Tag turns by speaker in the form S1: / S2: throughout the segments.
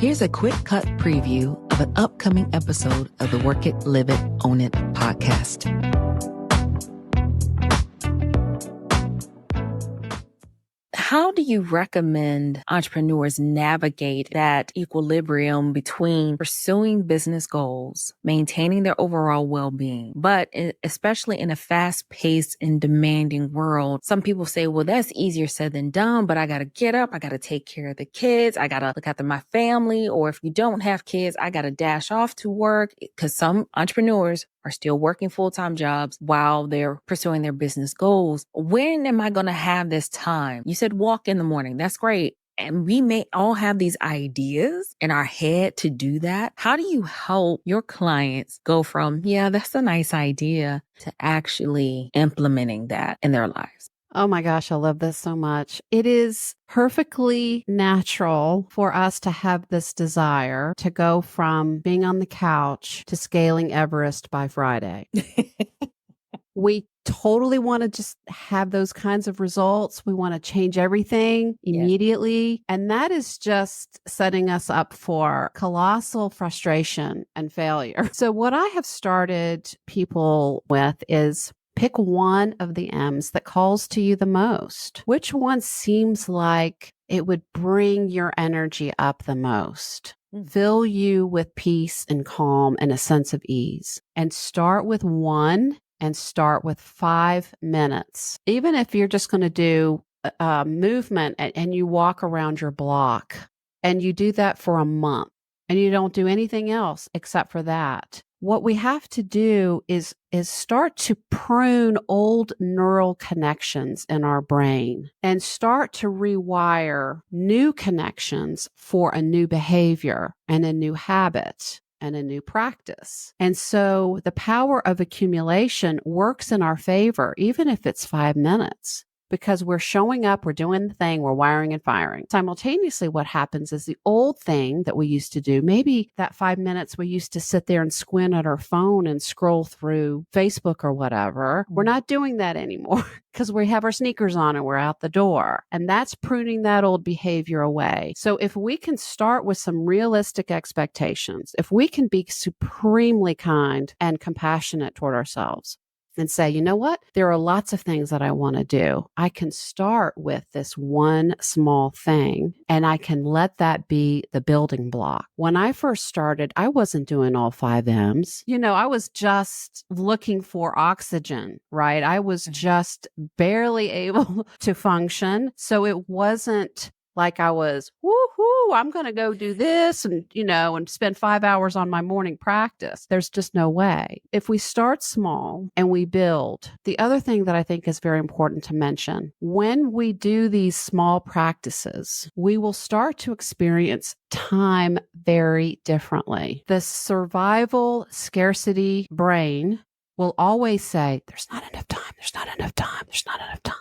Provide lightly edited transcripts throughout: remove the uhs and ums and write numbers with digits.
S1: Here's a quick cut preview of an upcoming episode of the Work It, Live It, Own It podcast. How do you recommend entrepreneurs navigate that equilibrium between pursuing business goals, maintaining their overall well-being, but especially in a fast-paced and demanding world? Some people say, well, that's easier said than done, but I got to get up. I got to take care of the kids. I got to look after my family. Or if you don't have kids, I got to dash off to work, because some entrepreneurs are still working full-time jobs while they're pursuing their business goals. When am I going to have this time? You said walk in the morning. That's great. And we may all have these ideas in our head to do that. How do you help your clients go from, yeah, that's a nice idea, to actually implementing that in their lives?
S2: Oh my gosh, I love this so much. It is perfectly natural for us to have this desire to go from being on the couch to scaling Everest by Friday. We totally want to just have those kinds of results. We want to change everything immediately. Yes. And that is just setting us up for colossal frustration and failure. So what I have started people with is pick one of the M's that calls to you the most. Which one seems like it would bring your energy up the most? Fill you with peace and calm and a sense of ease. And start with one and start with 5 minutes. Even if you're just going to do a movement and you walk around your block and you do that for a month and you don't do anything else except for that. What we have to do is start to prune old neural connections in our brain and start to rewire new connections for a new behavior and a new habit and a new practice. And so the power of accumulation works in our favor, even if it's 5 minutes. Because we're showing up, we're doing the thing, we're wiring and firing. Simultaneously, what happens is the old thing that we used to do, maybe that 5 minutes we used to sit there and squint at our phone and scroll through Facebook or whatever, we're not doing that anymore because we have our sneakers on and we're out the door. And that's pruning that old behavior away. So if we can start with some realistic expectations, if we can be supremely kind and compassionate toward ourselves, and say, you know what? There are lots of things that I want to do. I can start with this one small thing and I can let that be the building block. When I first started, I wasn't doing all 5 M's. I was just looking for oxygen, right? I was just barely able to function. So it wasn't like I was, woohoo, I'm going to go do this and spend 5 hours on my morning practice. There's just no way. If we start small and we build, the other thing that I think is very important to mention, when we do these small practices, we will start to experience time very differently. The survival scarcity brain will always say, there's not enough time, there's not enough time, there's not enough time.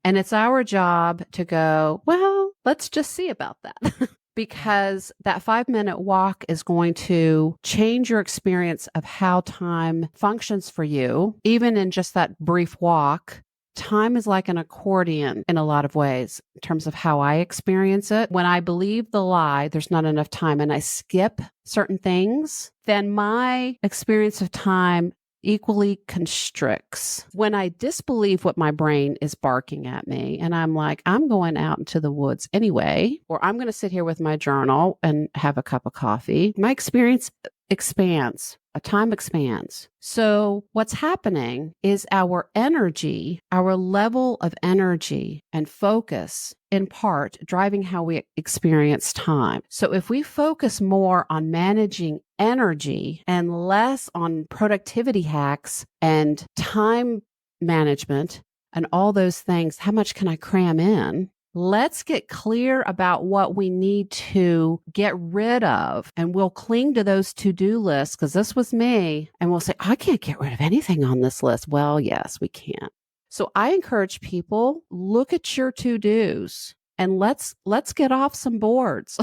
S2: And it's our job to go, well, let's just see about that. Because that 5-minute walk is going to change your experience of how time functions for you. Even in just that brief walk, time is like an accordion in a lot of ways in terms of how I experience it. When I believe the lie, there's not enough time, and I skip certain things, then my experience of time equally constricts. When I disbelieve what my brain is barking at me and I'm like, I'm going out into the woods anyway, or I'm going to sit here with my journal and have a cup of coffee, my experience expands. Time expands. So what's happening is our energy, our level of energy and focus, in part, driving how we experience time. So if we focus more on managing energy and less on productivity hacks and time management and all those things, how much can I cram in? Let's get clear about what we need to get rid of. And we'll cling to those to-do lists, because this was me. And we'll say, I can't get rid of anything on this list. Well, yes, we can. So I encourage people, look at your to-dos and let's get off some boards.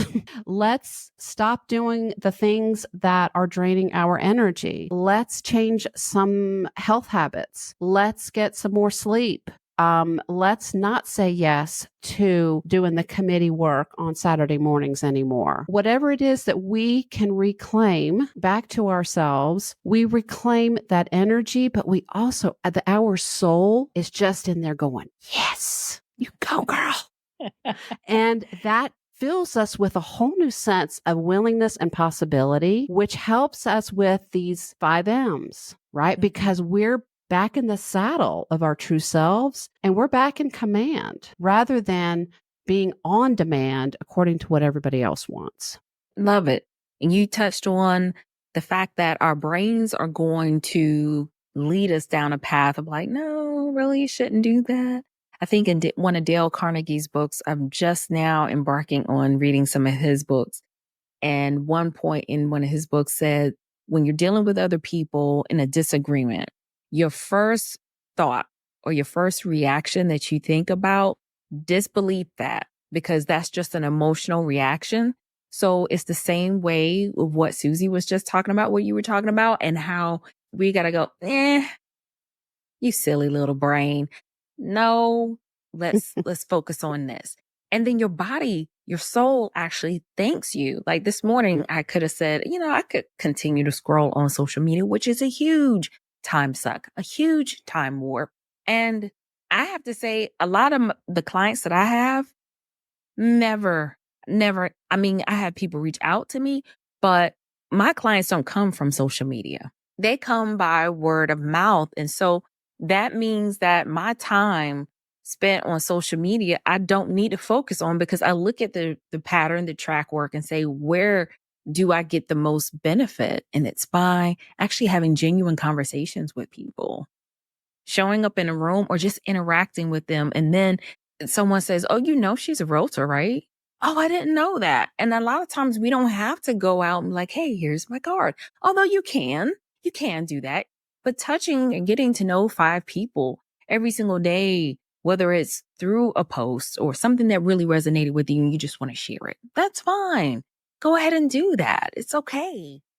S2: Let's stop doing the things that are draining our energy. Let's change some health habits. Let's get some more sleep. Let's not say yes to doing the committee work on Saturday mornings anymore. Whatever it is that we can reclaim back to ourselves, we reclaim that energy, but we also, our soul is just in there going, yes, you go, girl. And that fills us with a whole new sense of willingness and possibility, which helps us with these 5 M's, right? Because we're back in the saddle of our true selves and we're back in command rather than being on demand according to what everybody else wants.
S1: Love it. And you touched on the fact that our brains are going to lead us down a path of like, no, really, you shouldn't do that. I think in one of Dale Carnegie's books, I'm just now embarking on reading some of his books. And one point in one of his books said, when you're dealing with other people in a disagreement, your first thought or your first reaction that you think about, disbelieve that because that's just an emotional reaction. So it's the same way with what Susie was just talking about, what you were talking about, and how we got to go, you silly little brain. No, let's focus on this. And then your body, your soul actually thanks you. Like this morning, I could have said, I could continue to scroll on social media, which is a huge time suck, a huge time warp. And I have to say, a lot of the clients that I have, never. I mean, I have people reach out to me, but my clients don't come from social media. They come by word of mouth. And so that means that my time spent on social media, I don't need to focus on because I look at the pattern, the track work and say, where do I get the most benefit? And it's by actually having genuine conversations with people, showing up in a room or just interacting with them. And then someone says, oh, she's a realtor, right? Oh, I didn't know that. And a lot of times we don't have to go out and like, hey, here's my card. Although you can do that. But touching and getting to know 5 people every single day, whether it's through a post or something that really resonated with you and you just want to share it, that's fine. Go ahead and do that. It's okay.